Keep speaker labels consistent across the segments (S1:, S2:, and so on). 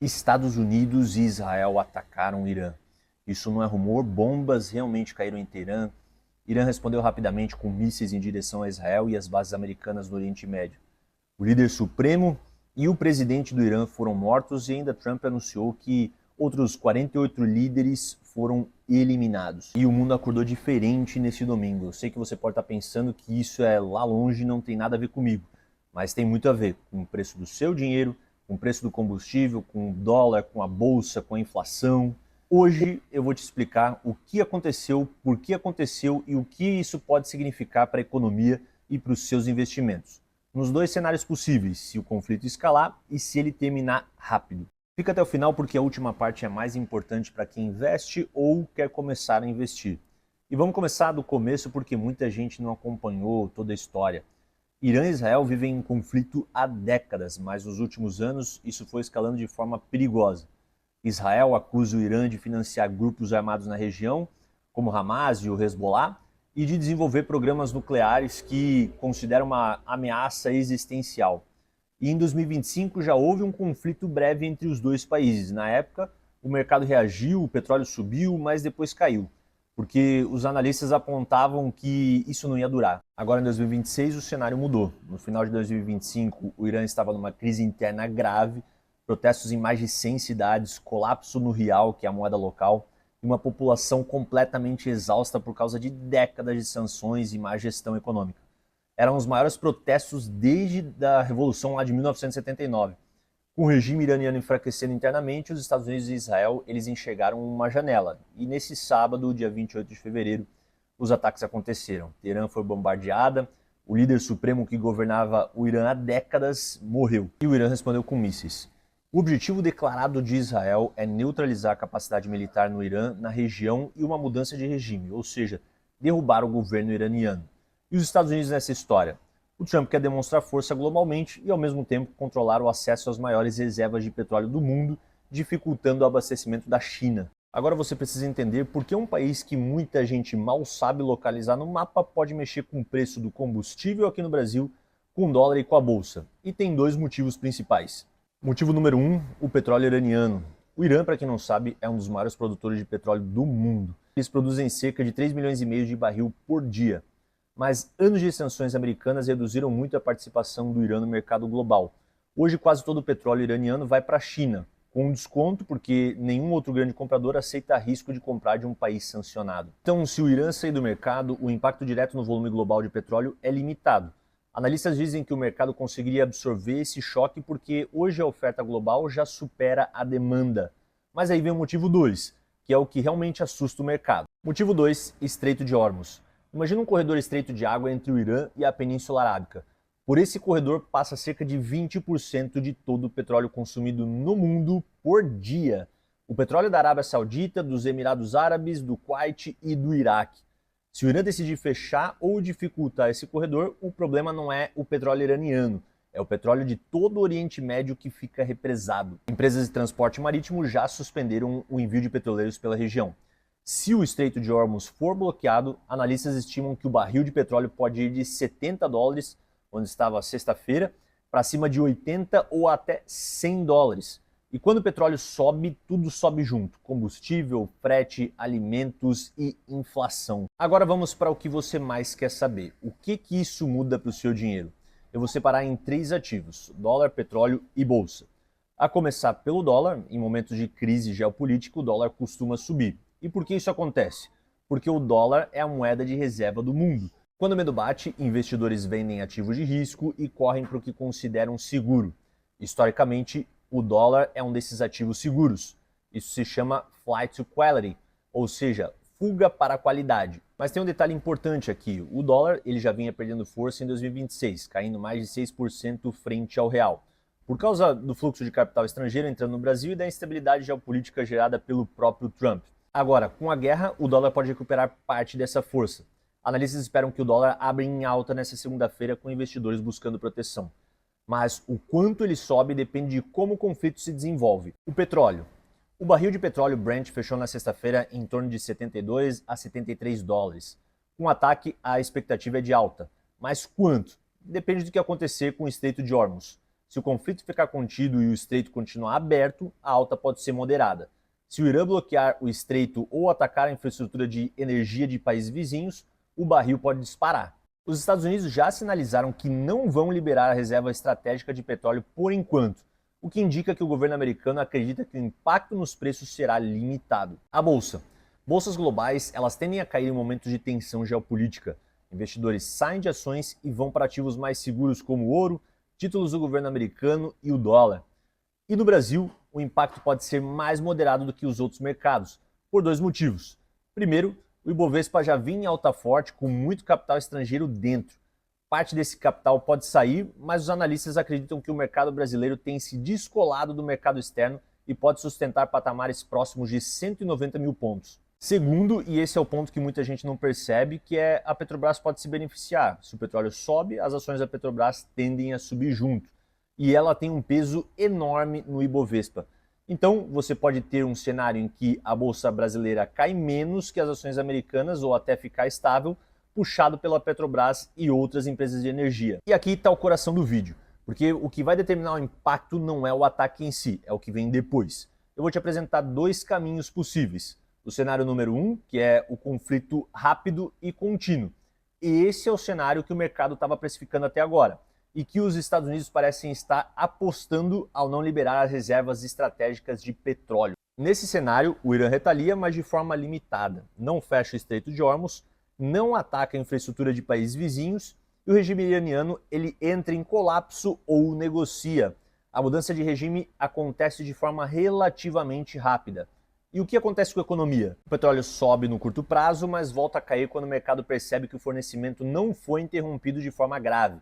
S1: Estados Unidos e Israel atacaram o Irã. Isso não é rumor, bombas realmente caíram em Teherã. Irã respondeu rapidamente com mísseis em direção a Israel e as bases americanas no Oriente Médio. O líder supremo e o presidente do Irã foram mortos e ainda Trump anunciou que outros 48 líderes foram eliminados. E o mundo acordou diferente nesse domingo. Eu sei que você pode estar pensando que isso é lá longe e não tem nada a ver comigo, mas tem muito a ver com o preço do seu dinheiro, com o preço do combustível, com o dólar, com a bolsa, com a inflação. Hoje eu vou te explicar o que aconteceu, por que aconteceu e o que isso pode significar para a economia e para os seus investimentos. Nos dois cenários possíveis, se o conflito escalar e se ele terminar rápido. Fica até o final porque a última parte é mais importante para quem investe ou quer começar a investir. E vamos começar do começo porque muita gente não acompanhou toda a história. Irã e Israel vivem em conflito há décadas, mas nos últimos anos isso foi escalando de forma perigosa. Israel acusa o Irã de financiar grupos armados na região, como Hamas e o Hezbollah, e de desenvolver programas nucleares que consideram uma ameaça existencial. E em 2025 já houve um conflito breve entre os dois países. Na época, o mercado reagiu, o petróleo subiu, mas depois caiu, porque os analistas apontavam que isso não ia durar. Agora, em 2026, o cenário mudou. No final de 2025, o Irã estava numa crise interna grave, protestos em mais de 100 cidades, colapso no real, que é a moeda local, e uma população completamente exausta por causa de décadas de sanções e má gestão econômica. Eram os maiores protestos desde a Revolução lá de 1979. Com o regime iraniano enfraquecendo internamente, os Estados Unidos e Israel eles enxergaram uma janela. E nesse sábado, dia 28 de fevereiro, os ataques aconteceram. Teherã foi bombardeada, o líder supremo que governava o Irã há décadas morreu. E o Irã respondeu com mísseis. O objetivo declarado de Israel é neutralizar a capacidade militar no Irã, na região e uma mudança de regime, ou seja, derrubar o governo iraniano. E os Estados Unidos nessa história? O Trump quer demonstrar força globalmente e, ao mesmo tempo, controlar o acesso às maiores reservas de petróleo do mundo, dificultando o abastecimento da China. Agora você precisa entender por que um país que muita gente mal sabe localizar no mapa pode mexer com o preço do combustível aqui no Brasil, com o dólar e com a bolsa. E tem dois motivos principais. Motivo número 1, o petróleo iraniano. O Irã, para quem não sabe, é um dos maiores produtores de petróleo do mundo. Eles produzem cerca de 3 milhões e meio de barril por dia. Mas anos de sanções americanas reduziram muito a participação do Irã no mercado global. Hoje quase todo o petróleo iraniano vai para a China, com um desconto porque nenhum outro grande comprador aceita risco de comprar de um país sancionado. Então, se o Irã sair do mercado, o impacto direto no volume global de petróleo é limitado. Analistas dizem que o mercado conseguiria absorver esse choque porque hoje a oferta global já supera a demanda. Mas aí vem o motivo 2, que é o que realmente assusta o mercado. Motivo 2, Estreito de Hormuz. Imagina um corredor estreito de água entre o Irã e a Península Arábica. Por esse corredor passa cerca de 20% de todo o petróleo consumido no mundo por dia. O petróleo da Arábia Saudita, dos Emirados Árabes, do Kuwait e do Iraque. Se o Irã decidir fechar ou dificultar esse corredor, o problema não é o petróleo iraniano, é o petróleo de todo o Oriente Médio que fica represado. Empresas de transporte marítimo já suspenderam o envio de petroleiros pela região. Se o Estreito de Hormuz for bloqueado, analistas estimam que o barril de petróleo pode ir de 70 dólares, onde estava sexta-feira, para cima de 80 ou até 100 dólares. E quando o petróleo sobe, tudo sobe junto: combustível, frete, alimentos e inflação. Agora vamos para o que você mais quer saber. O que isso muda para o seu dinheiro? Eu vou separar em 3 ativos: dólar, petróleo e bolsa. A começar pelo dólar, em momentos de crise geopolítica, o dólar costuma subir. E por que isso acontece? Porque o dólar é a moeda de reserva do mundo. Quando o medo bate, investidores vendem ativos de risco e correm para o que consideram seguro. Historicamente, o dólar é um desses ativos seguros. Isso se chama flight to quality, ou seja, fuga para a qualidade. Mas tem um detalhe importante aqui: o dólar ele já vinha perdendo força em 2026, caindo mais de 6% frente ao real, por causa do fluxo de capital estrangeiro entrando no Brasil e da instabilidade geopolítica gerada pelo próprio Trump. Agora, com a guerra, o dólar pode recuperar parte dessa força. Analistas esperam que o dólar abra em alta nesta segunda-feira, com investidores buscando proteção. Mas o quanto ele sobe depende de como o conflito se desenvolve. O petróleo. O barril de petróleo Brent fechou na sexta-feira em torno de 72 a 73 dólares. Com o ataque, a expectativa é de alta. Mas quanto? Depende do que acontecer com o Estreito de Hormuz. Se o conflito ficar contido e o estreito continuar aberto, a alta pode ser moderada. Se o Irã bloquear o estreito ou atacar a infraestrutura de energia de países vizinhos, o barril pode disparar. Os Estados Unidos já sinalizaram que não vão liberar a reserva estratégica de petróleo por enquanto, o que indica que o governo americano acredita que o impacto nos preços será limitado. A bolsa. Bolsas globais, elas tendem a cair em momentos de tensão geopolítica. Investidores saem de ações e vão para ativos mais seguros como o ouro, títulos do governo americano e o dólar. E no Brasil, o impacto pode ser mais moderado do que os outros mercados, por dois motivos. Primeiro, o Ibovespa já vinha em alta forte com muito capital estrangeiro dentro. Parte desse capital pode sair, mas os analistas acreditam que o mercado brasileiro tem se descolado do mercado externo e pode sustentar patamares próximos de 190 mil pontos. Segundo, e esse é o ponto que muita gente não percebe, que é a Petrobras pode se beneficiar. Se o petróleo sobe, as ações da Petrobras tendem a subir junto. E ela tem um peso enorme no Ibovespa. Então, você pode ter um cenário em que a bolsa brasileira cai menos que as ações americanas ou até ficar estável, puxado pela Petrobras e outras empresas de energia. E aqui está o coração do vídeo, porque o que vai determinar o impacto não é o ataque em si, é o que vem depois. Eu vou te apresentar dois caminhos possíveis. O cenário número 1, que é o conflito rápido e contínuo. E esse é o cenário que o mercado estava precificando até agora, e que os Estados Unidos parecem estar apostando ao não liberar as reservas estratégicas de petróleo. Nesse cenário, o Irã retalia, mas de forma limitada. Não fecha o Estreito de Hormuz, não ataca a infraestrutura de países vizinhos e o regime iraniano ele entra em colapso ou negocia. A mudança de regime acontece de forma relativamente rápida. E o que acontece com a economia? O petróleo sobe no curto prazo, mas volta a cair quando o mercado percebe que o fornecimento não foi interrompido de forma grave.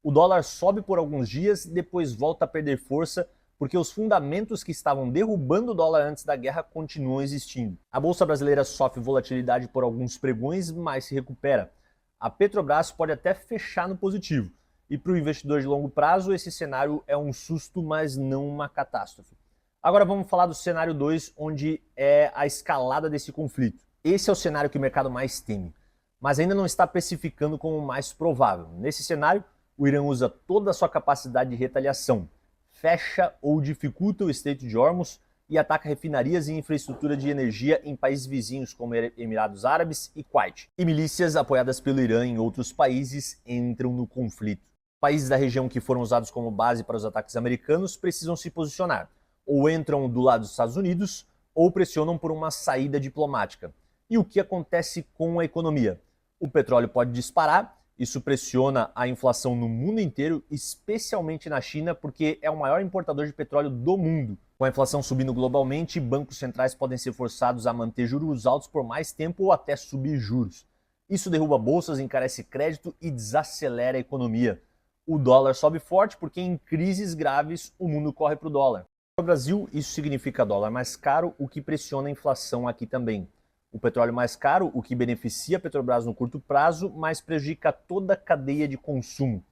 S1: O dólar sobe por alguns dias e depois volta a perder força porque os fundamentos que estavam derrubando o dólar antes da guerra continuam existindo. A bolsa brasileira sofre volatilidade por alguns pregões, mas se recupera. A Petrobras pode até fechar no positivo. E para o investidor de longo prazo, esse cenário é um susto, mas não uma catástrofe. Agora vamos falar do cenário 2, onde é a escalada desse conflito. Esse é o cenário que o mercado mais teme, mas ainda não está precificando como o mais provável. Nesse cenário, o Irã usa toda a sua capacidade de retaliação, fecha ou dificulta o Estreito de Hormuz e ataca refinarias e infraestrutura de energia em países vizinhos como Emirados Árabes e Kuwait. E milícias apoiadas pelo Irã em outros países entram no conflito. Países da região que foram usados como base para os ataques americanos precisam se posicionar. Ou entram do lado dos Estados Unidos ou pressionam por uma saída diplomática. E o que acontece com a economia? O petróleo pode disparar. Isso pressiona a inflação no mundo inteiro, especialmente na China, porque é o maior importador de petróleo do mundo. Com a inflação subindo globalmente, bancos centrais podem ser forçados a manter juros altos por mais tempo ou até subir juros. Isso derruba bolsas, encarece crédito e desacelera a economia. O dólar sobe forte porque em crises graves o mundo corre para o dólar. No Brasil, isso significa dólar mais caro, o que pressiona a inflação aqui também. O petróleo mais caro, o que beneficia a Petrobras no curto prazo, mas prejudica toda a cadeia de consumo.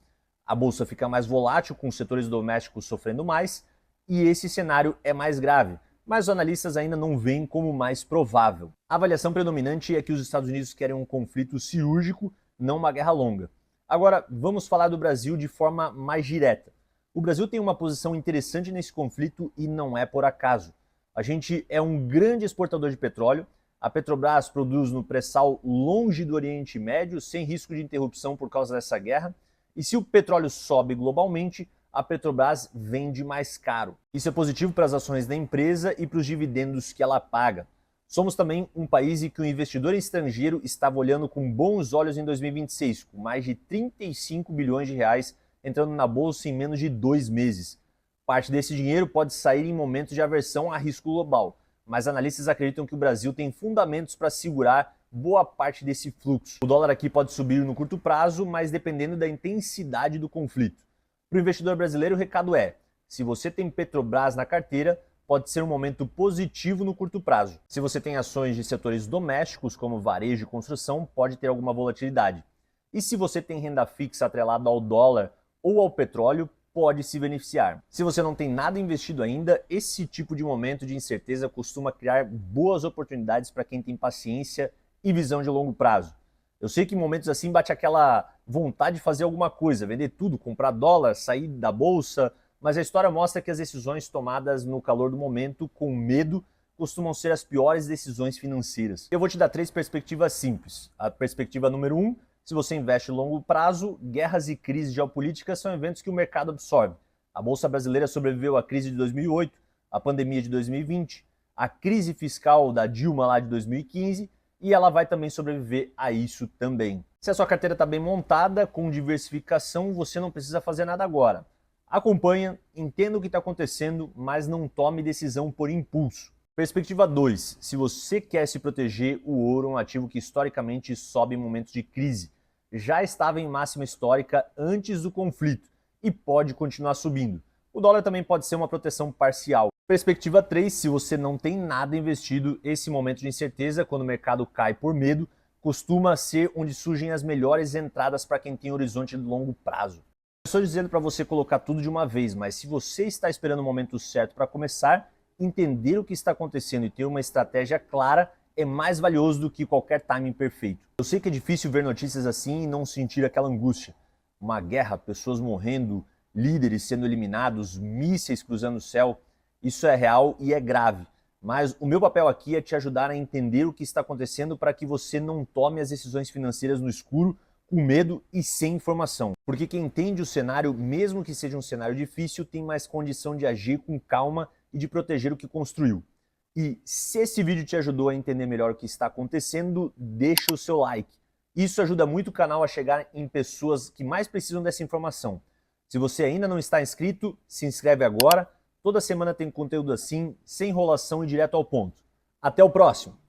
S1: A bolsa fica mais volátil, com os setores domésticos sofrendo mais, e esse cenário é mais grave, mas os analistas ainda não veem como mais provável. A avaliação predominante é que os Estados Unidos querem um conflito cirúrgico, não uma guerra longa. Agora, vamos falar do Brasil de forma mais direta. O Brasil tem uma posição interessante nesse conflito e não é por acaso. A gente é um grande exportador de petróleo. A Petrobras produz no pré-sal longe do Oriente Médio, sem risco de interrupção por causa dessa guerra. E se o petróleo sobe globalmente, a Petrobras vende mais caro. Isso é positivo para as ações da empresa e para os dividendos que ela paga. Somos também um país em que o investidor estrangeiro estava olhando com bons olhos em 2026, com mais de 35 bilhões de reais entrando na bolsa em menos de 2 meses. Parte desse dinheiro pode sair em momentos de aversão a risco global, mas analistas acreditam que o Brasil tem fundamentos para segurar boa parte desse fluxo. O dólar aqui pode subir no curto prazo, mas dependendo da intensidade do conflito. Para o investidor brasileiro, o recado é: se você tem Petrobras na carteira, pode ser um momento positivo no curto prazo. Se você tem ações de setores domésticos, como varejo e construção, pode ter alguma volatilidade. E se você tem renda fixa atrelada ao dólar ou ao petróleo, pode se beneficiar. Se você não tem nada investido ainda, esse tipo de momento de incerteza costuma criar boas oportunidades para quem tem paciência e visão de longo prazo. Eu sei que em momentos assim bate aquela vontade de fazer alguma coisa, vender tudo, comprar dólar, sair da bolsa, mas a história mostra que as decisões tomadas no calor do momento, com medo, costumam ser as piores decisões financeiras. Eu vou te dar 3 perspectivas simples. A perspectiva número 1, se você investe a longo prazo, guerras e crises geopolíticas são eventos que o mercado absorve. A Bolsa Brasileira sobreviveu à crise de 2008, à pandemia de 2020, à crise fiscal da Dilma lá de 2015, e ela vai também sobreviver a isso também. Se a sua carteira está bem montada, com diversificação, você não precisa fazer nada agora. Acompanha, entenda o que está acontecendo, mas não tome decisão por impulso. Perspectiva 2. Se você quer se proteger, o ouro é um ativo que historicamente sobe em momentos de crise. Já estava em máxima histórica antes do conflito e pode continuar subindo. O dólar também pode ser uma proteção parcial. Perspectiva 3. Se você não tem nada investido, esse momento de incerteza, quando o mercado cai por medo, costuma ser onde surgem as melhores entradas para quem tem horizonte de longo prazo. Estou dizendo para você colocar tudo de uma vez, mas se você está esperando o momento certo para começar, entender o que está acontecendo e ter uma estratégia clara é mais valioso do que qualquer timing perfeito. Eu sei que é difícil ver notícias assim e não sentir aquela angústia. Uma guerra, pessoas morrendo, líderes sendo eliminados, mísseis cruzando o céu, isso é real e é grave. Mas o meu papel aqui é te ajudar a entender o que está acontecendo para que você não tome as decisões financeiras no escuro, com medo e sem informação. Porque quem entende o cenário, mesmo que seja um cenário difícil, tem mais condição de agir com calma e de proteger o que construiu. E se esse vídeo te ajudou a entender melhor o que está acontecendo, deixa o seu like. Isso ajuda muito o canal a chegar em pessoas que mais precisam dessa informação. Se você ainda não está inscrito, se inscreve agora. Toda semana tem conteúdo assim, sem enrolação e direto ao ponto. Até o próximo!